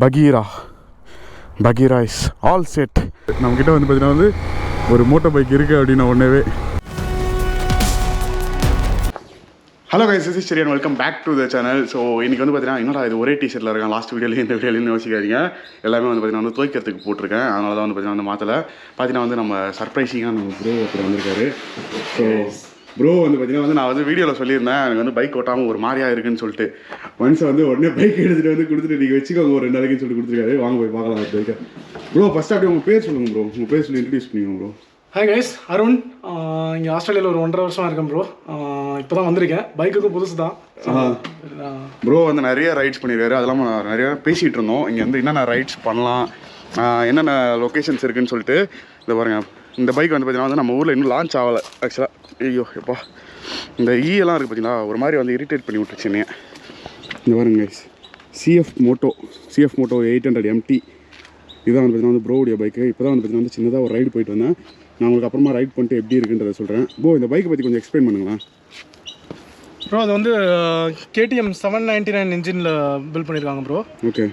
Bagheera is all set. நம்மக்கிட்ட வந்து பார்த்தீங்கன்னா வந்து ஒரு மோட்டோ பைக் இருக்குது அப்படின்னு ஒன்றவே. ஹலோ கைஸ், திஸ் இஸ் சரியான welcome back to the channel. So இன்றைக்கி வந்து பார்த்தீங்கன்னா என்னடா இது ஒரே டிஷர்ட்டில் இருக்கேன், லாஸ்ட் வீடியோலையும் இந்த வீடியோலையும் யோசிக்காதீங்க. எல்லாமே வந்து பார்த்தீங்கன்னா வந்து துவைக்கிறதுக்கு போட்டிருக்கேன். அதனால தான் வந்து பார்த்தீங்கன்னா வந்து மாற்றலை. பார்த்தீங்கன்னா வந்து நம்ம சர்ப்ரைசிங்காக நம்ம ப்ரோ ஒருத்தர் வந்திருக்காரு. ஸோ ப்ரோ வந்து பார்த்தீங்கன்னா வந்து நான் வந்து வீடியோவில் சொல்லியிருந்தேன் எனக்கு வந்து பைக் ஓட்டாமல் ஒரு மாதிரியாக இருக்குன்னு சொல்லிட்டு. மனுஷன் வந்து உடனே பைக் எடுத்துகிட்டு வந்து கொடுத்துட்டு நீங்கள் வச்சுக்கோங்க ஒரு 2 நாளைக்குன்னு சொல்லிட்டு கொடுத்துருக்காரு. வாங்க போய் பார்க்கலாம் அந்த பைக்கை. ப்ரோ ஃபஸ்ட்டு அப்படியே உங்கள் பேர் சொல்லுங்கள் ப்ரோ. உங்கள் பேர் சொல்லி இன்ட்ரடியூஸ் பண்ணிக்கோங்க ப்ரோ. Hi guys, Arun. இங்கே ஆஸ்திரேலியாவில் ஒரு 1.5 வருஷமாக இருக்கேன் ப்ரோ. இப்போ தான் வந்திருக்கேன். பைக்குக்கும் புதுசு தான். ப்ரோ வந்து நிறைய ரைட்ஸ் பண்ணியிருக்காரு. அதெல்லாம் நிறையா பேசிகிட்டு இருந்தோம். இங்கே வந்து என்னென்ன ரைட்ஸ் பண்ணலாம், என்னென்ன லொக்கேஷன்ஸ் இருக்குதுன்னு சொல்லிட்டு. இதை பாருங்கள், இந்த பைக் வந்து பார்த்தீங்கன்னா வந்து நம்ம ஊரில் இன்னும் லான்ச் ஆகலை ஆக்சுவலாக. ஐயோ எப்பா, இந்த எல்லாம் இருக்குது பார்த்தீங்களா, ஒரு மாதிரி வந்து இரிட்டேட் பண்ணி விட்டுருச்சு என்னைய. இந்த பாருங்க கைஸ், CFMOTO 800 MT. இதுதான் வந்து பார்த்தீங்கன்னா வந்து ப்ரோவுடைய பைக்கு. இப்போ தான் வந்து பார்த்தீங்கன்னா வந்து சின்னதாக ஒரு ரைடு போயிட்டு வந்தேன். நான் உங்களுக்கு அப்புறமா ரைட் பண்ணிட்டு எப்படி இருக்குன்றதை சொல்கிறேன். ப்ரோ இந்த பைக்கை பற்றி கொஞ்சம் எக்ஸ்பிளைன் பண்ணுங்களேன். ப்ரோ அது வந்து KTM 799 இன்ஜினில் பில்ட் பண்ணியிருக்காங்க ப்ரோ. ஓகே.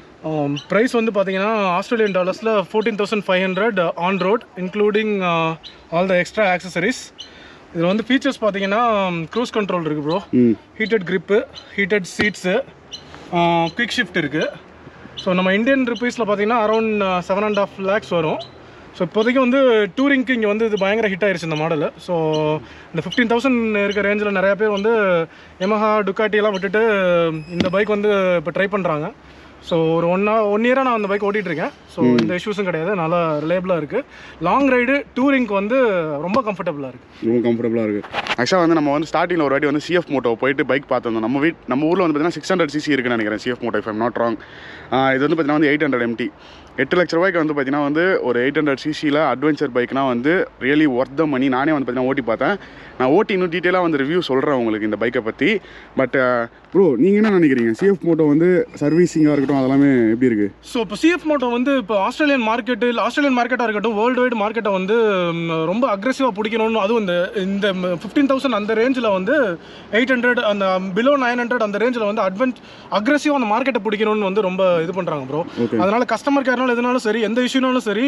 ப்ரைஸ் வந்து பார்த்தீங்கன்னா ஆஸ்திரேலியன் டாலர்ஸில் 14,500 on road, including all the extra accessories. இதில் வந்து ஃபீச்சர்ஸ் பார்த்தீங்கன்னா க்ரூஸ் கண்ட்ரோல் இருக்குது bro, heated grip, heated seats, quick shift இருக்குது. ஸோ நம்ம இந்தியன் ருபீஸில் பார்த்தீங்கன்னா அரௌண்ட் 7.5 lakhs வரும். ஸோ இப்போதைக்கு வந்து டூரிங்க்கு இங்கே வந்து இது பயங்கர ஹிட் ஆயிடுச்சு இந்த மாடல். ஸோ இந்த 15,000 இருக்க ரேஞ்சில் நிறையா பேர் வந்து Yamaha, Ducati எல்லாம் விட்டுட்டு இந்த பைக் வந்து இப்போ ட்ரை பண்ணுறாங்க. ஸோ ஒரு 1 இயராக நான் அந்த பைக் ஓட்டிகிட்ருக்கேன். ஸோ இந்த இஷ்யூஸும் கிடையாது, நல்லா ரிலேபிளாக இருக்குது. லாங் ரைடு டூரிங்க்கு வந்து ரொம்ப கம்ஃபர்டபுளாக இருக்குது. ரொம்ப கம்ஃபர்டபுளாக இருக்குது. ஆக்சுவலாக வந்து நம்ம வந்து ஸ்டார்டிங்கில் ஒரு வாட்டி வந்து CFMOTO போயிட்டு பைக் பார்த்துருந்தோம். நம்ம ஊரில் வந்து பார்த்தீங்கன்னா 600cc இருக்குன்னு நினைக்கிறேன் CFMOTO, if I'm not wrong. இது வந்து பார்த்தீங்கன்னா வந்து 800 MT. 8 லட்ச ரூபாய்க்கு வந்து பார்த்தீங்கன்னா வந்து ஒரு 800cc அட்வென்ச்சர் பைக்னால் வந்து ரியலி ஒர்த் த மணி. நானே வந்து பார்த்தீங்கன்னா ஓட்டி பார்த்தேன். நான் ஓட்டி இன்னும் டீட்டெயிலாக வந்து ரிவ்யூ சொல்கிறேன் உங்களுக்கு இந்த பைக்கை பற்றி. பட் ப்ரோ நீங்கள் என்ன நினைக்கிறீங்க, CFMOTO வந்து சர்வீஸிங்காக இருக்கட்டும் அதெல்லாமே எப்படி இருக்குது? ஸோ இப்போ CFMOTO வந்து இப்போ ஆஸ்திரேலியன் மார்க்கெட்டாக இருக்கட்டும், வேர்ல்டு வைடு மார்க்கெட்டை வந்து ரொம்ப அக்ரெசிவாக பிடிக்கணும்னு, அதுவும் இந்த 15,000 அந்த ரேஞ்சில் வந்து 800 அந்த பிலோ 900 அந்த ரேஞ்சில் வந்து அக்ரெசிவாக அந்த மார்க்கெட்டை பிடிக்கணும்னு வந்து ரொம்ப இது பண்ணுறாங்க ப்ரோ. அதனால் கஸ்டமர் கேர்னாலும் எதுனாலும் சரி, எந்த இஷ்யூனாலும் சரி,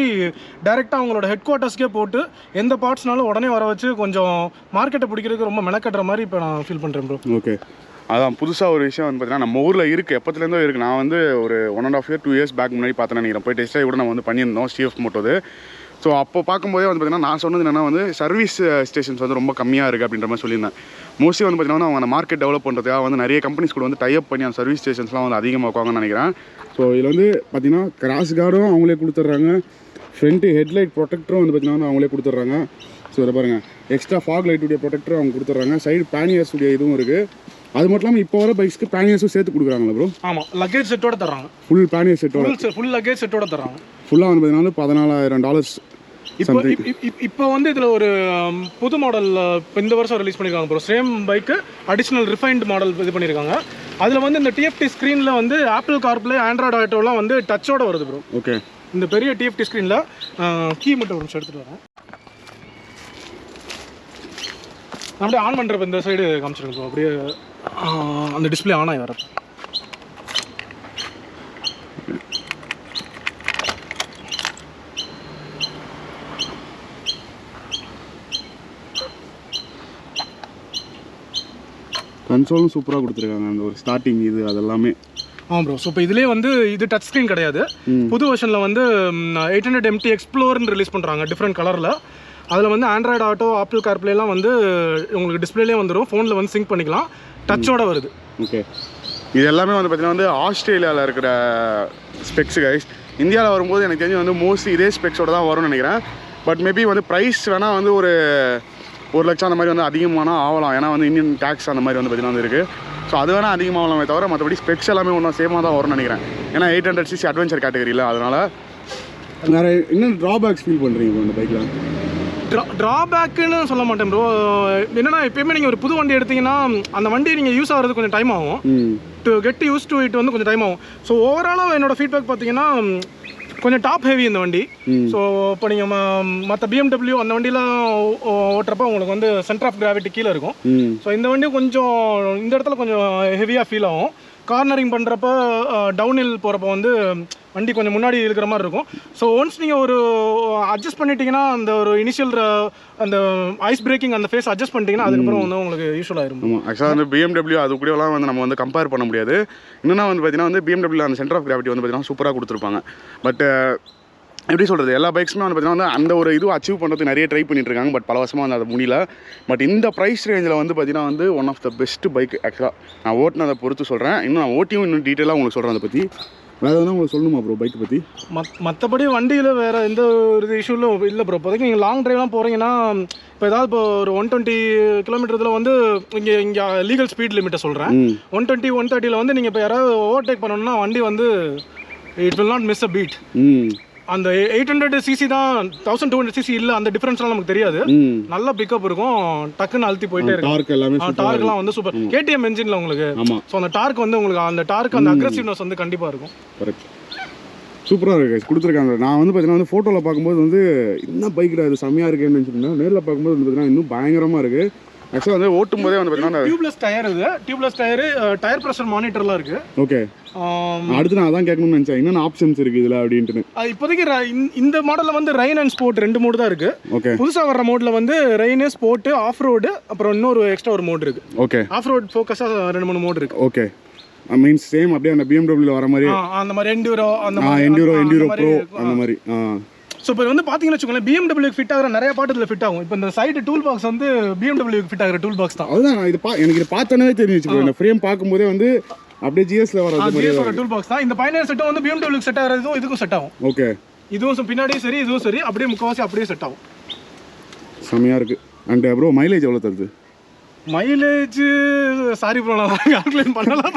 டேரெக்டாக அவங்களோட ஹெட் குவார்ட்டர்ஸ்க்கே போட்டு எந்த பார்ட்ஸ்னாலும் உடனே வர வச்சு கொஞ்சம் மார்க்கெட்டை பிடிக்கிறதுக்கு ரொம்ப மெனக்கட்டுற மாதிரி இப்போ நான் ஃபீல் பண்ணுறேன் ப்ரோ. ஓகே, அதான் புதுசாக ஒரு விஷயம் வந்து பார்த்தீங்கன்னா நம்ம ஊரில் இருக்குது, எப்போத்துலேருந்தோ இருக்குது. நான் வந்து ஒரு 1.5 year 2 years பேக் முன்னாடி பார்த்தேன்னு நினைக்கிறேன். போய் டெஸ்ட் ட்ரைவ் கூட நம்ம வந்து பண்ணியிருந்தோம் CFMOTO. ஸோ அப்போ பார்க்கும்போதே வந்து பார்த்தீங்கன்னா நான் சொன்னது என்னென்னா வந்து சர்வீஸ் ஸ்டேஷன்ஸ் வந்து ரொம்ப கம்மியாக இருக்குது அப்படின்ற மாதிரி சொல்லியிருந்தேன். மோஸ்ட்லி வந்து பார்த்தீங்கன்னா அவங்க அந்த மார்க்கெட் டெவலப் பண்ணுறதுக்காக வந்து நிறைய கம்பெனிஸ் கூட வந்து டைப் பண்ணி அந்த சர்வீஸ் ஸ்டேஷன்ஸ்லாம் வந்து அதிகமாக வைப்பாங்கன்னு நினைக்கிறேன். ஸோ இதில் வந்து பார்த்தீங்கன்னா கிராஸ் கார்டும் அவங்களே கொடுத்துட்றாங்க, ஃப்ரண்ட்டு ஹெட்லைட் ப்ரொடெக்டரும் வந்து பார்த்தீங்கன்னா அவங்களே கொடுத்துட்றாங்க. ஸோ இதை பாருங்கள், எக்ஸ்ட்ரா ஃபாக் லைட்டுடைய ப்ரொடெக்டரும் அவங்க கொடுத்துட்றாங்க. சைடு பேனியர்ஸ் உடைய இதுவும் இருக்குது. அது மட்டும் இல்லாமல் இப்போ வர பைக்ஸ்க்கு பேனியர்ஸும் சேர்த்து கொடுக்குறாங்களா ப்ரோ? ஆமாம், லக்கேஜ் செட்டோட தர்றாங்க. ஃபுல் பேனியர் செட்டோட, ஃபுல் லக்கேஜ் செட்டோட தர்றாங்க. ஃபுல்லாக வந்து பார்த்தீங்கன்னா $14,000. இப்போ வந்து இதில் ஒரு புது மாடல் இந்த வருஷம் ரிலீஸ் பண்ணியிருக்காங்க bro. Same bike additional refined model இது பண்ணியிருக்காங்க. அதில் வந்து இந்த TFT ஸ்க்ரீனில் வந்து ஆப்பிள் கார்ப்ளே, ஆண்ட்ராய்டு ஆட்டோலாம் வந்து டச்சோட வருது ப்ரோ. ஓகே, இந்த பெரிய TFT ஸ்க்ரீனில் கீ மட்டும் ஒரு நிமிஷம் எடுத்துகிட்டு வரேன். அப்படியே ஆன் பண்ணுறப்ப இந்த சைடு காமிச்சிருக்கேன் ப்ரோ. அப்படியே அந்த டிஸ்பிளே ஆன் ஆகி வரப்போ கன்சோலும் சூப்பராக கொடுத்துருக்காங்க. அந்த ஒரு ஸ்டார்டிங் இது அதெல்லாமே. ஆமாம் ப்ரோ. ஸோ இப்போ இதுலேயே வந்து இது டச் ஸ்க்ரீன் கிடையாது. புது வெர்ஷனில் வந்து 800 MT எக்ஸ்ப்ளோர்னு ரிலீஸ் பண்ணுறாங்க டிஃப்ரெண்ட் கலரில். அதில் வந்து ஆண்ட்ராய்டு ஆட்டோ, ஆப்பிள் கார்ப்ளேலாம் வந்து உங்களுக்கு டிஸ்பிளேலேயே வந்துடும். ஃபோனில் வந்து சிங்க் பண்ணிக்கலாம், டச்சோட வருது. ஓகே, இது எல்லாமே வந்து பார்த்தீங்கன்னா வந்து ஆஸ்திரேலியாவில் இருக்கிற ஸ்பெக்ஸ் கைஸ். இந்தியாவில் வரும்போது எனக்கு தெரிஞ்சு வந்து மோஸ்ட்லி இதே ஸ்பெக்ஸோட தான் வரும்னு நினைக்கிறேன். பட் மேபி வந்து ப்ரைஸ் வேணால் வந்து ஒரு 1 லட்சம் அந்த மாதிரி வந்து அதிகமானால் ஆகலாம். ஏன்னா வந்து இந்தியன் டேக்ஸ் அந்த மாதிரி வந்து பார்த்தீங்கன்னா வந்து இருக்குது. ஸோ அது வேணால் அதிகமாகலாமே தவிர மற்றபடி ஸ்பெக்ஸ் எல்லாமே ஒன்றும் சேமாக தான் வரும்னு நினைக்கிறேன். ஏன்னா 800cc அட்வென்ச்சர் கேட்டகரியில். அதனால் வேறு என்ன ட்ராபேக்ஸ் ஃபீல் பண்ணுறீங்க இந்த பைக்கில்? ட்ராபேக்குன்னு சொல்ல மாட்டேன் ப்ரோ. என்னென்னா எப்பயுமே நீங்கள் ஒரு புது வண்டி எடுத்தீங்கன்னா அந்த வண்டி நீங்கள் யூஸ் ஆகிறது கொஞ்சம் டைம் ஆகும். To get used to it வந்து கொஞ்சம் டைம் ஆகும். ஸோ ஓவராலாக என்னோடய ஃபீட்பேக் பார்த்தீங்கன்னா கொஞ்சம் டாப் ஹெவி இந்த வண்டி. ஸோ இப்போ நீங்கள் மற்ற BMW அந்த வண்டிலாம் ஓட்டுறப்ப உங்களுக்கு வந்து சென்டர் ஆஃப் கிராவிட்டி கீழே இருக்கும். ஸோ இந்த வண்டி கொஞ்சம் இந்த இடத்துல கொஞ்சம் ஹெவியாக ஃபீல் ஆகும். கார்னரிங் பண்ணுறப்ப டவுன் ஹில் போகிறப்ப வந்து வண்டி கொஞ்சம் முன்னாடி இருக்கிற மாதிரி இருக்கும். ஸோ ஒன்ஸ் நீங்கள் ஒரு அட்ஜஸ்ட் பண்ணிட்டீங்கன்னா அந்த ஒரு இனிஷியல் அந்த ஐஸ் பிரேக்கிங் அந்த ஃபேஸ் அட்ஜஸ்ட் பண்ணிட்டீங்கன்னா அதுக்கப்புறம் வந்து உங்களுக்கு யூஸ்ஃபுல்லாக இருக்கும். ஆமாம், ஆக்சுவலாக வந்து BMW அது கூடலாம் வந்து நம்ம வந்து கம்பேர் பண்ண முடியாது. இன்னும் வந்து பார்த்தீங்கன்னா வந்து BMW அந்த சென்டர் ஆஃப் கிராவிட்டி வந்து பார்த்தீங்கன்னா சூப்பராக கொடுத்துருப்பாங்க. பட் எப்படி சொல்கிறது, எல்லா பைக்ஸுமே வந்து பார்த்தீங்கன்னா வந்து அந்த ஒரு இதுவும் அச்சீவ் பண்ணுறதுக்கு நிறைய ட்ரை பண்ணிட்டு இருக்காங்க. பட் பல வருஷமாக வந்து அது முடியல. பட் இந்த ப்ரைஸ் ரேஞ்சில் வந்து பார்த்தீங்கன்னா வந்து one of the best bike. ஆக்சுவலாக நான் ஓட்டினதை பொறுத்து சொல்கிறேன். இன்னும் நான் ஓட்டியும் இன்னும் டீட்டெயிலாக உங்களுக்கு சொல்கிறேன். அதை பற்றி வேறு எதாவது உங்களுக்கு சொல்லணுமா ப்ரோ பைக்கை பற்றி? மற்றபடி வண்டியில் வேறு எந்த ஒரு இஷ்யூலும் இல்லை ப்ரோ. இப்போதைக்கு நீங்கள் லாங் ட்ரைவ்லாம் போகிறீங்கன்னா இப்போ ஏதாவது இப்போ ஒரு 120 கிலோமீட்டரில் வந்து இங்கே லீகல் ஸ்பீட் லிமிட்டை சொல்கிறேன். 120 130 வந்து நீங்கள் இப்போ யாராவது ஓவர்டேக் பண்ணணும்னா வண்டி வந்து it will not miss a beat. அந்த 800cc தான் 1200cc இல்லை, அந்த டிஃபரன்ஸ்லாம் நமக்கு தெரியாது. நல்ல பிக்கப் இருக்கும், டக்குன்னு அழுத்தி போயிட்டே இருக்கும். டார்க்லாம் வந்து சூப்பர் KTM என்ஜின்ல உங்களுக்கு. ஸோ அந்த டார்க் வந்து உங்களுக்கு அந்த டார்க் அந்த அக்ரெசிவ்னஸ் வந்து கண்டிப்பாக இருக்கும். கரெக்ட், சூப்பராக இருக்குது கொடுத்துருக்காங்க. நான் வந்து பார்த்தீங்கன்னா வந்து ஃபோட்டோவில் பார்க்கும்போது வந்து இன்னும் பைக்கில் அது செம்மையாக இருக்குன்னு நினச்சிருந்தேன். நேரில் பார்க்கும்போது வந்து பார்த்தீங்கன்னா இன்னும் பயங்கரமாக இருக்குது. ஆக்சுவலாக வந்து ஓட்டும் போதே வந்து பார்த்தீங்கன்னா டியூப்லெஸ் டயர், இது டியூப்லெஸ் டயர் ப்ரெஷர் மானிட்டர்லாம் இருக்குது. ஓகே, அடுத்து நான் அதான் கேட்கணும்னு நினச்சேன், என்னென்ன ஆப்ஷன்ஸ் இருக்குது இதில் அப்படின்ட்டு. இப்போதைக்கு இந்த மாடலில் வந்து ரெயின் அண்ட் ஸ்போர்ட் 2 மோடு தான் இருக்குது. ஓகே, புதுசாக வர மோடில் வந்து ரெயின், ஸ்போர்ட், ஆஃப் ரோடு, அப்புறம் இன்னொரு எக்ஸ்ட்ரா ஒரு மோடு இருக்குது. ஓகே, ஆஃப் ரோட் ஃபோக்கஸாக 2-3 மோடு இருக்குது. ஓகே, மீன்ஸ் சேம் அப்படியே அந்த BMW வர மாதிரி அந்த மாதிரி என்டியூரோ ப்ரோ அந்த மாதிரி. ஸோ இப்போ வந்து பார்த்தீங்கன்னு வச்சுக்கோங்களேன், BMW ஃபிட் ஆகிற நிறைய பாட்டு ஃபிட் ஆகும். இப்போ இந்த சைடு டூல் பாக்ஸ் வந்து BMW ஃபிட் ஆகிற டூல் பாக்ஸ் தான். அதுதான் இது எனக்கு இது பார்த்தோன்னே தெரிஞ்சிச்சு. இந்த ஃப்ரேம் பார்க்கும்போதே வந்து அப்படியே GSல வர டூல் பாக்ஸ் தான். இந்த பயனர் செட்டும் வந்து BMW செட் ஆகிறதும் இதுக்கும் செட் ஆகும். ஓகே, இதுவும் பின்னாடியும் சரி இதுவும் சரி அப்படியே முக்கால்வாசி அப்படியே செட் ஆகும். செம்மையாக இருக்குது. அண்ட் ப்ரோ மைலேஜ் எவ்வளோ தருது? மைலேஜ் சாரி ப்ரோ, நான் கால்குலேட் பண்ணலாம்.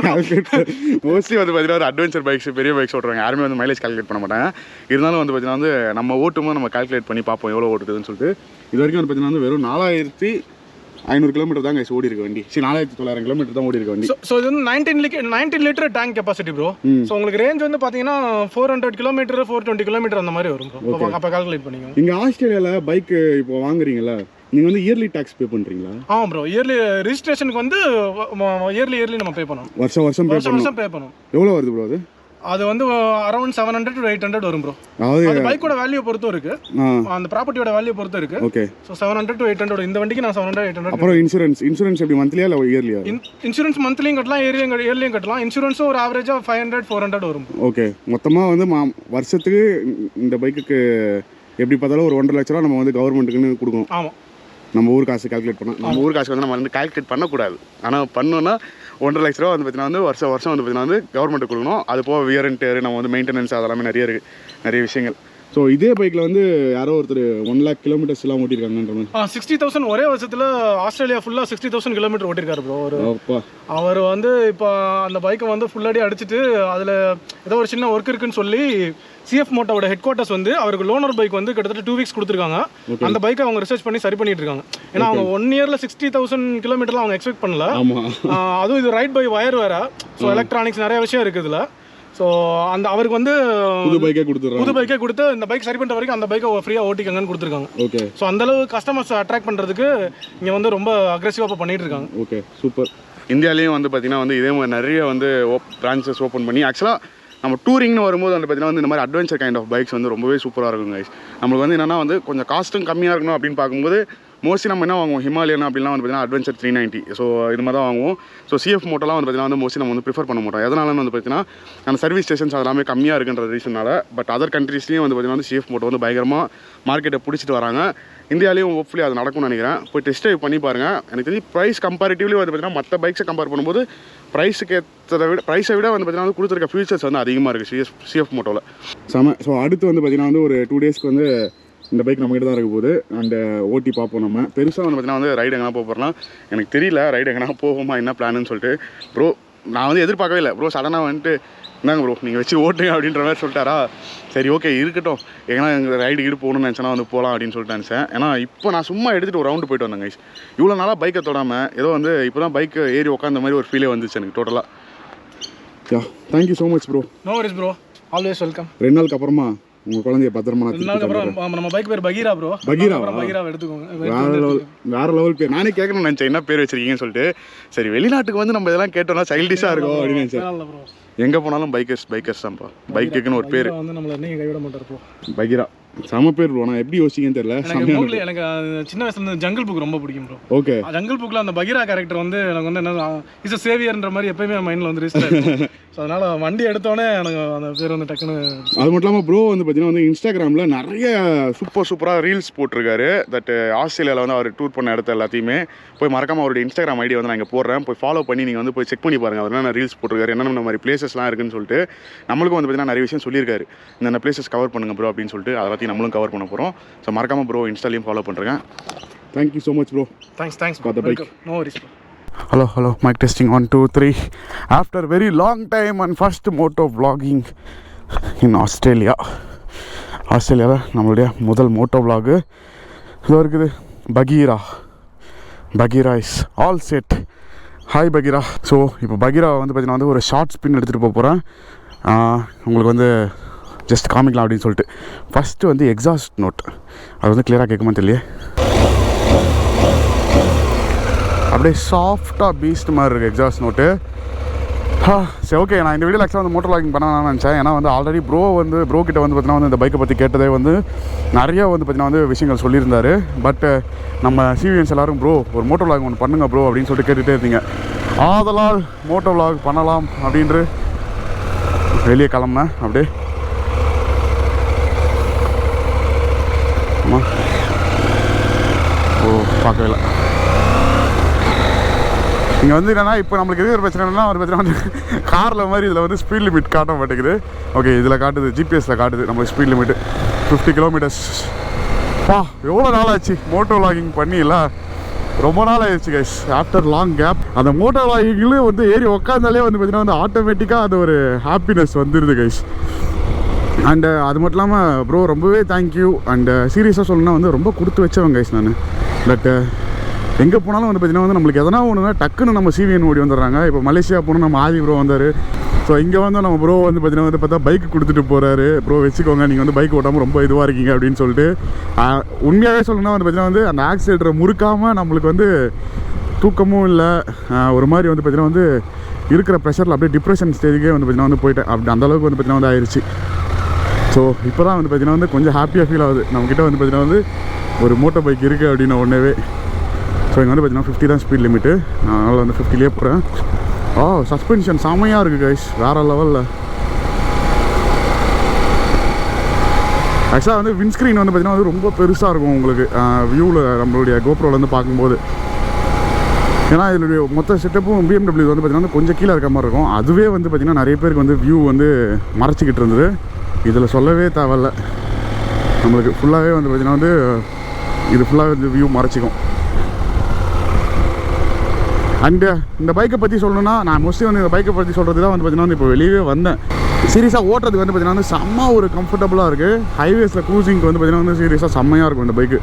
மோஸ்ட்லி வந்து பார்த்தீங்கன்னா ஒரு அட்வென்ச்சர் பைக்ஸ், பெரிய பைக்ஸ் ஓட்டுறாங்க, யாருமே வந்து மைலேஜ் கால்குலேட் பண்ண மாட்டாங்க. இருந்தாலும் வந்து பார்த்தீங்கன்னா வந்து நம்ம ஓட்டும்போது நம்ம கால்குலேட் பண்ணி பார்ப்போம் எவ்வளோ ஓட்டுதுன்னு சொல்லிட்டு. இது வரைக்கும் வந்து பார்த்தீங்கன்னா வந்து வெறும் 4500 கிலோமீட்டர் தான் கைஸ் ஓடி இருக்க வண்டி. 4900 கிலோமீட்டர் தான் ஓடி இருக்க வண்டி. ஸோ இது வந்து 19 litre tank capacity bro. So உங்களுக்கு ரேஞ்ச் வந்து பார்த்தீங்கன்னா 400 கிலோமீட்டர் 420 கிலோமீட்டர் அந்த மாதிரி வரும் ப்ரோ. அப்போ கால்குலேட் பண்ணிங்க. இங்கே ஆஸ்திரேலியாவில் பைக் இப்போ வாங்குறீங்களா, நீங்கள் வந்து இயர்லி டேக்ஸ் பே பண்ணுறீங்களா? ஆமாம் ப்ரோ, இயர்லி ரெஜிஸ்ட்ரேஷனுக்கு வந்து இயர்லி நம்ம பே பண்ணணும். வருஷம் பே பண்ணணும். எவ்வளோ வருது ப்ரோ அது? அது வந்து அரௌண்ட் 700 to 800 வரும் ப்ரோ. அது பைக்கோட வேல்யூ பொறுத்தும் இருக்கு, அந்த ப்ராப்பர்ட்டியோட வேல்யூ பொறுத்து இருக்கு. Okay, so 700 to 800. இந்த வண்டிக்கு நான் 700 800. அப்புறம் இன்சூரன்ஸ் எப்படி மந்த்லியா இல்லை இயர்லியா? இன்சூரன்ஸ் மந்த்லியும் கட்டலாம், இயர்லியும் கட்டலாம். இன்சூரன்ஸும் ஒரு ஆவரேஜாக 500 400 வரும். ஓகே, மொத்தமாக வந்து வருஷத்துக்கு இந்த பைக்குக்கு எப்படி பார்த்தாலும் ஒரு 1.5 லட்ச ரூபா நம்ம வந்து கவர்மெண்ட்டுக்குன்னு கொடுக்கணும். ஆமாம், நம்ம ஊர் காசு கால்குலேட் பண்ணோம். நம்ம ஊர் காசு வந்து நம்ம வந்து கால்குலேட் பண்ணக்கூடாது. ஆனால் பண்ணோன்னா 1.5 லட்ச ரூபா வந்து பார்த்தீங்கன்னா வந்து வருஷம் வந்து பார்த்தீங்கன்னா வந்து கவர்மெண்ட்டுக்கு கொடுக்கணும். அது போக வியர் அண்ட் டேர், நம்ம வந்து மெயின்டெனன்ஸ் அதெல்லாமே நிறைய இருக்குது, நிறைய விஷயங்கள். ஸோ இதே பைக்கில் வந்து யாரோ ஒருத்தர் 1 lakh கிலோமீட்டர்ஸ்லாம் ஓட்டியிருக்காங்கன்ற மாதிரி. 60,000 ஒரே வருஷத்தில் ஆஸ்திரேலியா ஃபுல்லாக 60,000 கிலோமீட்டர் ஓட்டிருக்காரு ப்ரோ. அவர் வந்து இப்போ அந்த பைக்கை வந்து ஃபுல்லாடி அடிச்சுட்டு அதில் ஏதோ ஒரு சின்ன ஒர்க் இருக்குன்னு சொல்லி CFMOTOவோட ஹெட் குவார்ட்டர்ஸ் வந்து அவருக்கு லோனர் பைக் வந்து கிட்டத்தட்ட 2 weeks கொடுத்துருக்காங்க. அந்த பைக்கை அவங்க ரிசர்ச் பண்ணி சரி பண்ணிட்டு இருக்காங்க. ஏன்னா அவங்க 1 yearல 60,000 கிலோமீட்டர்லாம் அவங்க எக்ஸ்பெக்ட் பண்ணல. அதுவும் இது ரைட் பை வயர் வேற. ஸோ எலக்ட்ரானிக்ஸ் நிறைய விஷயம் இருக்குது இதில். ஸோ அந்த அவருக்கு வந்து புது பைக்கே கொடுத்து இந்த பைக் சரி பண்ணுற வரைக்கும் அந்த பைக்கை ஃப்ரீயாக ஓட்டிக்கங்கன்னு கொடுத்துருக்காங்க. ஓகே, ஸோ அந்தளவு கஸ்டமர்ஸ் அட்ராக்ட் பண்ணுறதுக்கு இங்கே வந்து ரொம்ப அக்ரெசிவாக பண்ணிட்டு இருக்காங்க. Okay, super. இந்தியாலேயும் வந்து பார்த்தீங்கன்னா வந்து இதே மாதிரி நிறைய வந்து பிரான்ச்சஸ் ஓப்பன் பண்ணி ஆக்சுவலாக நம்ம டூரிங்னு வரும்போது வந்து பார்த்தீங்கன்னா வந்து இந்த மாதிரி அட்வென்ச்சர் கைண்ட் ஆஃப் பைக்ஸ் வந்து ரொம்பவே சூப்பராக இருக்கும் கைஸ். நம்மளுக்கு வந்து என்னென்னா வந்து கொஞ்சம் காஸ்ட்டும் கம்மியாக இருக்கணும் அப்படின்னு பார்க்கும்போது மோஸ்ட்லி நம்ம என்ன வாங்குவோம், ஹிமாலயன் அப்படிலாம் வந்து பார்த்தீங்கன்னா அட்வென்ச்சர் 390. ஸோ இது மாதிரி தான் வாங்குவோம். ஸோ CFMOTOலாம் வந்து பார்த்தீங்கன்னா வந்து மோஸ்ட்லி நம்ம வந்து ப்ரிஃபர் பண்ண மாட்டோம். எதனாலன்னு வந்து பார்த்தீங்கன்னா அந்த சர்வீஸ் ஸ்டேஷன்ஸ் அதெல்லாமே கம்மியாக இருக்குன்ற ரீசனால. பட் அதர் கண்ட்ரீஸ்லேயும் வந்து பார்த்தீங்கன்னா வந்து CFMOTO வந்து பயங்கரமாக மார்க்கெட்டை பிடிச்சிட்டு வராங்க. இந்தியாவிலையும் ஹோப்ஃபுல்லி அது நடக்கும்னு நினைக்கிறேன். போய் டெஸ்ட் ட்ரைவ் பண்ணி பாருங்கள். எனக்கு தெரிஞ்சு ப்ரைஸ் கம்பேரிட்டிவ்லி வந்து பார்த்தீங்கன்னா மற்ற பைக்ஸை கம்பேர் பண்ணும்போது ப்ரைஸை விட வந்து பார்த்தீங்கன்னா கொடுத்துருக்க ஃபியூச்சர்ஸ் வந்து அதிகமாக இருக்குது CFMOTOவில். ஸோ அடுத்து வந்து பார்த்தீங்கன்னா வந்து ஒரு 2 daysக்கு வந்து இந்த பைக் நம்மகிட்ட தான் இருக்க போகுது. அண்ட் ஓட்டி பார்ப்போம். நம்ம பெருசாக வந்து பார்த்தீங்கன்னா வந்து ரைடு எங்கன்னா போகிறோம்னா எனக்கு தெரியல, ரைடு எங்கன்னா போகுமா என்ன பிளான்னு சொல்லிட்டு. ப்ரோ நான் வந்து எதிர்பார்க்கவே இல்லை. ப்ரோ சடனாக வந்துட்டு இந்தாங்க ப்ரோ நீங்கள் வச்சு ஓட்டுங்க அப்படின்ற மாதிரி சொல்லிட்டாரா. சரி ஓகே இருக்கட்டும், ஏன்னா எங்கள் ரைடு கீடு போகணும்னு நினச்சேன்னா வந்து போகலாம் அப்படின்னு சொல்லிட்டு நினச்சேன். ஏன்னா இப்போ நான் சும்மா எடுத்துகிட்டு ஒரு ரவுண்டு போயிட்டு வந்தேன் கைஸ். இவ்வளோ நாளாக பைக்கை தொடாமல் ஏதோ வந்து இப்போ தான் பைக்கு ஏறி உட்காந்த மாதிரி ஒரு ஃபீலே வந்துச்சு எனக்கு டோட்டலாக. Thank you so much bro. No worries bro, always welcome. 2 நாளுக்கு அப்புறமா உங்கள் குழந்தைய பத்திரமா 2 நாளுக்கு அப்புறம் நம்ம பைக் பேர் பகீரா ப்ரோ. பகீராவை எடுத்துக்கோங்க. வேற லெவல் பேர். நானே கேட்கணும்னு நினச்சேன் என்ன பேர் வச்சிருக்கீங்கன்னு சொல்லிட்டு. சரி வெளிநாட்டுக்கு வந்து நம்ம இதெல்லாம் கேட்டோம்னா சைல்டிஷாக இருக்கும் அப்படின்னு நினச்சேன். எங்கே போனாலும் பைக்கர்ஸ் தான்ப்பா. பைக்குன்னு ஒரு பேர் வந்து நம்மள என்னையும் கைவிட மாட்டார் ப்ரோ. பகீரா செம பேர் ப்ரோ. நான் எப்படி யோசிக்கன்னு தெரியல. எனக்கு சின்ன வயசுல இருந்து ஜங்கிள் புக் ரொம்ப பிடிக்கும் ப்ரோ. ஓகே. ஜங்கிள் புக்ல அந்த பகீரா கேரக்டர் வந்து எனக்கு வந்து என்ன இஸ் அ சேவியர்ன்ற மாதிரி எப்பயுமே மைண்ட்ல வந்து ரிஜிஸ்டர் ஆகும். ஸோ அதனால வண்டி எடுத்தோடனே எனக்கு அந்த பேர் வந்து டக்குன்னு. அது மட்டும் இல்லாமல் ப்ரோ வந்து பார்த்தீங்கன்னா வந்து இன்ஸ்டாகிராமில் நிறைய சூப்பராக ரீல்ஸ் போட்டிருக்காரு. தட் ஆஸ்திரேலியாவில் வந்து அவர் டூர் பண்ண இடத்த எல்லாத்தையுமே போய் மறக்காமல் அவருடைய இன்ஸ்டாகிராம் ஐடி வந்து நான் இங்கே போடுறேன். போய் ஃபாலோ பண்ணி நீங்கள் வந்து போய் செக் பண்ணி பாருங்கள். அவர் என்னென்ன ரீல்ஸ் போட்டிருக்காரு, என்னென்ன மாதிரி பிளேசஸ்லாம் இருக்குன்னு சொல்லிட்டு. நம்மளுக்கும் வந்து பார்த்தீங்கன்னா நிறைய விஷயம் சொல்லியிருக்காரு. இந்த பிளேசஸ் கவர் பண்ணுங்க ப்ரோ அப்படின்னு சொல்லிட்டு. அதை பற்றி நம்மளும் கவர் பண்ண போகிறோம். ஸோ மறக்காமல் ப்ரோ இன்ஸ்டாலையும் ஃபாலோ பண்ணுறேன். Thank you so much bro. Thanks for the bike. No worries bro. Hello mike testing 1 2 3. After very long time and first moto vlogging in ஆஸ்திரேலியாவில் நம்மளுடைய முதல் மோட்டோ vlog இதோ இருக்குது. Bagheera is all set. Hi Bagheera. So இப்போ பகீரா வந்து பார்த்தீங்கன்னா வந்து ஒரு ஷார்ட் ஸ்பின் எடுத்துகிட்டு போக போகிறேன். உங்களுக்கு வந்து ஜஸ்ட் காமிக்கலாம் அப்படின்னு சொல்லிட்டு. ஃபஸ்ட்டு வந்து எக்ஸாஸ்ட் நோட் அது வந்து கிளியராக கேட்குமா தெரியல. அப்படியே சாஃப்டாக பீஸ்ட் மாதிரி இருக்குது எக்ஸாஸ்ட் நோட்டு. சரி ஓகே. நான் இந்த வீடியோவில் ஆக்சுவலாக வந்து மோட்டோ vlogging பண்ணலாம்னு நினச்சேன். ஏன்னா வந்து ஆல்ரெடி ப்ரோ கிட்ட வந்து பார்த்தீங்கன்னா வந்து இந்த பைக்கை பற்றி கேட்டதே வந்து நிறையா வந்து பார்த்தீங்கன்னா வந்து விஷயங்கள் சொல்லியிருந்தார். பட் நம்ம சிவிஎன்ஸ் எல்லோரும் ப்ரோ ஒரு மோட்டோ vlog ஒன்று பண்ணுங்க ப்ரோ அப்படின்னு சொல்லிட்டு கேட்டுகிட்டே இருந்தீங்க. ஆதலால் மோட்டோ vlog பண்ணலாம் அப்படின்ட்டு வெளியே கிளம்புனேன். அப்படியே பார்க்கவே இல்லை. இங்கே வந்து என்னென்னா இப்போ நம்மளுக்கு எது ஒரு பிரச்சனைனா ஒரு பிரச்சனை வந்து காரில் மாதிரி இதில் வந்து ஸ்பீட் லிமிட் காட்ட மாட்டேங்குது. ஓகே இதில் காட்டுது, ஜிபிஎஸில் காட்டுது நம்ம ஸ்பீட் லிமிட்டு 50 கிலோமீட்டர்ஸ். எவ்வளோ நாள் ஆச்சு மோட்டோ vlogging பண்ணியில்ல. ரொம்ப நாள் ஆயிடுச்சு கைஸ். ஆஃப்டர் லாங் கேப் அந்த மோட்டோ vloggingலேயே வந்து ஏறி உட்காந்தாலே வந்து பார்த்தீங்கன்னா வந்து ஆட்டோமேட்டிக்காக அது ஒரு ஹாப்பினஸ் வந்துடுது கைஸ். அண்டு அது மட்டும் இல்லாமல் ப்ரோ ரொம்பவே தேங்க்யூ. அண்டு சீரியஸாக சொல்லணும்னா வந்து ரொம்ப கொடுத்து வச்சவங்க கைஸ் நான். பட் எங்கே போனாலும் வந்து பார்த்தீங்கன்னா வந்து நம்மளுக்கு எதனா ஒன்றுனா டக்குன்னு நம்ம சிவிஎன் ஓடி வந்துடுறாங்க. இப்போ மலேசியா போனால் நம்ம ஆதி ப்ரோ வந்தார். ஸோ இங்கே வந்து நம்ம ப்ரோ வந்து பார்த்தீங்கன்னா வந்து பார்த்தா பைக் கொடுத்துட்டு போகிறாரு. ப்ரோ வச்சுக்கோங்க நீங்கள் வந்து பைக் ஓட்டாமல் ரொம்ப இதுவாக இருக்கீங்க அப்படின்னு சொல்லிட்டு. உண்மையாகவே சொல்லணும்னா வந்து பார்த்தீங்கன்னா வந்து அந்த ஆக்சிலேட்டரை முறுக்காமல் நம்மளுக்கு வந்து தூக்கமும் இல்லை. ஒரு மாதிரி வந்து பார்த்தீங்கன்னா வந்து இருக்கிற ப்ரெஷரில் அப்படியே டிப்ரெஷன் ஸ்டேஜுக்கே வந்து பார்த்தீங்கன்னா வந்து போயிட்டேன். அப்படி அந்தளவுக்கு வந்து பார்த்தீங்கன்னா வந்து ஆயிடுச்சு. ஸோ இப்போ தான் வந்து பார்த்தீங்கன்னா வந்து கொஞ்சம் ஹாப்பியாக ஃபீல் ஆகுது. நம்மக்கிட்ட வந்து பார்த்தீங்கன்னா வந்து ஒரு மோட்டோ பைக் இருக்குது அப்படின்னு ஒன்றவே. ஸோ இங்கே வந்து பார்த்தீங்கன்னா 50 தான் ஸ்பீட் லிமிட்டு. நான் அதனால் வந்து 50லேயே போகிறேன். சஸ்பென்ஷன் செம்மையாக இருக்குது கைஸ், வேறு லெவலில். ஆக்சுவலாக வந்து விண்ட்ஸ்க்ரீன் வந்து பார்த்தீங்கன்னா வந்து ரொம்ப பெருசாக இருக்கும் உங்களுக்கு வியூவில் நம்மளுடைய கோப்ரோலேருந்து பார்க்கும்போது. ஏன்னா இதனுடைய மொத்த செட்டப்பும் BMW வந்து பார்த்தீங்கன்னா கொஞ்சம் கீழே இருக்க மாதிரி இருக்கும். அதுவே வந்து பார்த்திங்கன்னா நிறைய பேருக்கு வந்து வியூ வந்து மறைச்சிக்கிட்டு இருந்தது. இதில் சொல்லவே தேவையில்ல. நம்மளுக்கு ஃபுல்லாகவே வந்து பார்த்திங்கன்னா வந்து இது ஃபுல்லாக வந்து வியூ மறைச்சிக்கும். அண்டு இந்த பைக்கை பற்றி சொல்லணுன்னா நான் மோஸ்ட்லி வந்து இந்த பைக்கை பற்றி சொல்கிறது தான் வந்து பார்த்திங்கன்னா வந்து இப்போ வெளியே வந்தேன். சீரியஸாக ஓட்டுறதுக்கு வந்து பார்த்திங்கன்னா வந்து செம்ம ஒரு கம்ஃபர்டபுளாக இருக்குது. ஹைவேஸில் க்ரூசிங்க்கு வந்து பார்த்திங்கன்னா வந்து சீரியஸாக செம்மையாக இருக்கும் இந்த பைக்கு.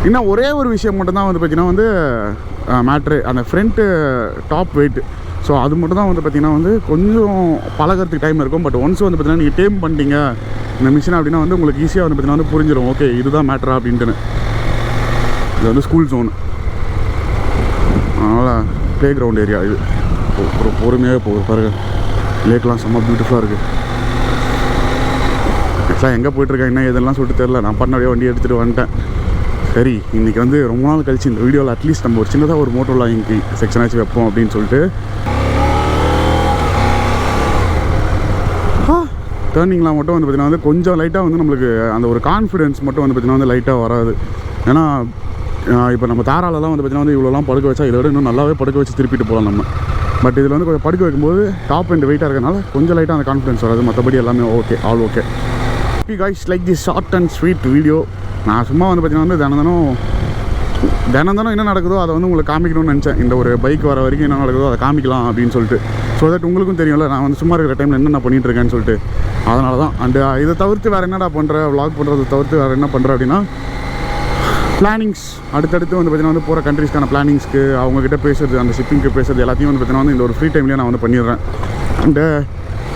இன்னும் ஒரே ஒரு விஷயம் மட்டும்தான் வந்து பார்த்திங்கன்னா வந்து மேட்ரு, அந்த ஃப்ரண்ட்டு டாப் வெயிட்டு. ஸோ அது மட்டும் தான் வந்து பார்த்திங்கன்னா வந்து கொஞ்சம் பழகிறதுக்கு டைம் இருக்கும். பட் ஒன்ஸ் வந்து பார்த்திங்கன்னா நீங்கள் டேம் பண்ணிட்டீங்க இந்த மிஷின் அப்படின்னா வந்து உங்களுக்கு ஈஸியாக வந்து பார்த்திங்கன்னா வந்து புரிஞ்சிடும். ஓகே இதுதான் மேட்ரா அப்படின்ட்டுன்னு. இது வந்து ஸ்கூல் ஜோனு, அதனால் ப்ளே கிரவுண்ட் ஏரியா. இது ஒரு பொறுமையாக போகுது பாருங்க. லேக்லாம் செம்ம பியூட்டிஃபுல்லாக இருக்குது. ஆக்சுவலாக எங்கே போய்ட்டுருக்கேன் என்ன இதெல்லாம் சொல்லிட்டு தெரில. நான் பண்ணவே வண்டி எடுத்துகிட்டு வந்துட்டேன். சரி இன்றைக்கி வந்து ரொம்ப நாள் கழிச்சு இந்த வீடியோவில் அட்லீஸ்ட் நம்ம ஒரு சின்னதாக ஒரு மோட்டோ vlogging செக்ஷனாச்சும் வைப்போம் அப்படின்னு சொல்லிட்டு. டேர்னிங்லாம் மட்டும் வந்து பார்த்திங்கன்னா வந்து கொஞ்சம் லைட்டாக வந்து நம்மளுக்கு அந்த ஒரு கான்ஃபிடென்ஸ் மட்டும் வந்து பார்த்திங்கன்னா வந்து லைட்டாக வராது. ஏன்னா இப்போ நம்ம தாராளெல்லாம் வந்து பார்த்திங்கன்னா வந்து இவ்வளோலாம் படுக்க வச்சா இதை விட இன்னும் நல்லாவே படுக்க வச்சு திருப்பிட்டு போகலாம் நம்ம. பட் இதில் வந்து கொஞ்சம் படுக்க வைக்கும்போது டாப் அண்ட் வெயிட்டாக இருக்கிறனால கொஞ்சம் லைட்டாக அந்த கான்ஃபிடென்ஸ் வராது. மற்றபடி எல்லாமே okay, all okay. guys like this short and sweet video. நான் சும்மா வந்து பார்த்தீங்கன்னா வந்து தினம் என்ன நடக்குதோ அதை வந்து உங்களுக்கு காமிக்கணும்னு நினச்சேன். இந்த ஒரு பைக் வர வரைக்கும் என்ன நடக்குதோ அதை காமிக்கலாம் அப்படின்னு சொல்லிட்டு. ஸோ தட் உங்களுக்கும் தெரியும்ல நான் வந்து சும்மா இருக்கிற டைமில் என்னென்ன பண்ணிகிட்டு இருக்கேன்னு சொல்லிட்டு. அதனால தான். அண்டு இதை தவிர்த்து வேறு என்னடா பண்ணுறேன், vlog பண்ணுறதை தவிர்த்து வேறு என்ன பண்ணுறேன் அப்படின்னா பிளானிங்ஸ். அடுத்தடுத்து வந்து பார்த்தீங்கன்னா வந்து போகிற கண்ட்ரீஸ்க்கான பிளானிங்ஸ்க்கு அவங்கக்கிட்ட பேசுறது, அந்த ஷிப்பிங்க்கு பேசுறது எல்லாத்தையும் வந்து பார்த்தீங்கன்னா வந்து இந்த ஒரு ஃப்ரீ டைம்லேயே நான் வந்து பண்ணிடுறேன். அண்டு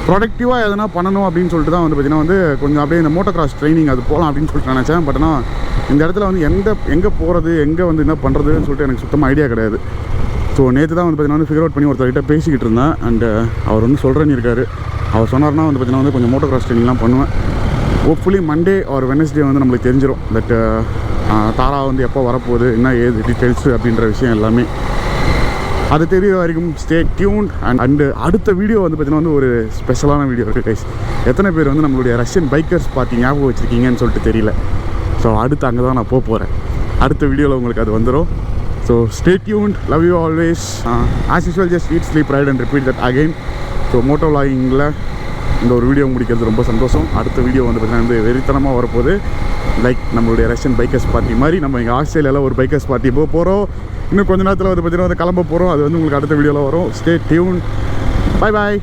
ப்ரொடக்டிவாக எதனா பண்ணணும் அப்படின்னு சொல்லிட்டு தான் வந்து பார்த்திங்கன்னா வந்து கொஞ்சம் அப்படியே இந்த மோட்டோ கிராஸ் ட்ரைனிங் அது போகலாம் அப்படின்னு சொல்லிட்டு நினச்சேன். பட் ஆனால் இந்த இடத்துல வந்து எங்கே போகிறது, எங்கே வந்து என்ன பண்ணுறதுன்னு சொல்லிட்டு எனக்கு சுத்தமாக ஐடியா கிடையாது. ஸோ நேற்று தான் வந்து பார்த்திங்கன்னா வந்து ஃபிகர் அவுட் பண்ணி ஒருத்தர்கிட்ட பேசிக்கிட்டு இருந்தேன். அண்ட் அவர் வந்து சொல்கிறேன்னு இருக்காரு. அவர் சொன்னார்னா வந்து பார்த்திங்கன்னா வந்து கொஞ்சம் மோட்டோ கிராஸ் ட்ரைனிங்லாம் பண்ணுவேன். ஹோப்ஃபுல்லி மண்டே ஆர் வெனஸ்டே வந்து நம்மளுக்கு தெரிஞ்சிடும் தட் தாரா வந்து எப்போ வரப்போகுது, என்ன ஏது டீட்டெயில்ஸு அப்படின்ற விஷயம் எல்லாமே. அது தெரிகிற வரைக்கும் ஸ்டே டியூன்ட். அண்டு அடுத்த வீடியோ வந்து பார்த்திங்கன்னா வந்து ஒரு ஸ்பெஷலான வீடியோ இருக்குது கைஸ். எத்தனை பேர் வந்து நம்மளுடைய ரஷ்யன் பைக்கர்ஸ் பார்ட்டி ஞாபகம் வச்சுருக்கீங்கன்னு சொல்லிட்டு தெரியல. ஸோ அடுத்து அங்கே தான் நான் போகிறேன். அடுத்த வீடியோவில் உங்களுக்கு அது வந்துடும். So stay tuned. Love you always. As usual just eat sleep ride and repeat that again. So moto விளாகிங்கில் இந்த ஒரு வீடியோ முடிக்கிறது ரொம்ப சந்தோஷம். அடுத்த வீடியோ வந்து பார்த்திங்கன்னா வந்து வெறித்தனமாக வரப்போகுது. லைக் நம்மளுடைய ரஷ்யன் பைக்கர்ஸ் பார்ட்டி மாதிரி நம்ம இங்கே ஆஸ்திரேலியாவில் ஒரு பைக்கர்ஸ் பார்ட்டி போகிறோம். இன்னும் கொஞ்ச நேரத்தில் வந்து பார்த்திங்கன்னா வந்து கிளம்ப போகிறோம். அது வந்து உங்களுக்கு அடுத்த வீடியோவில் வரும். Stay tune. Bye bye.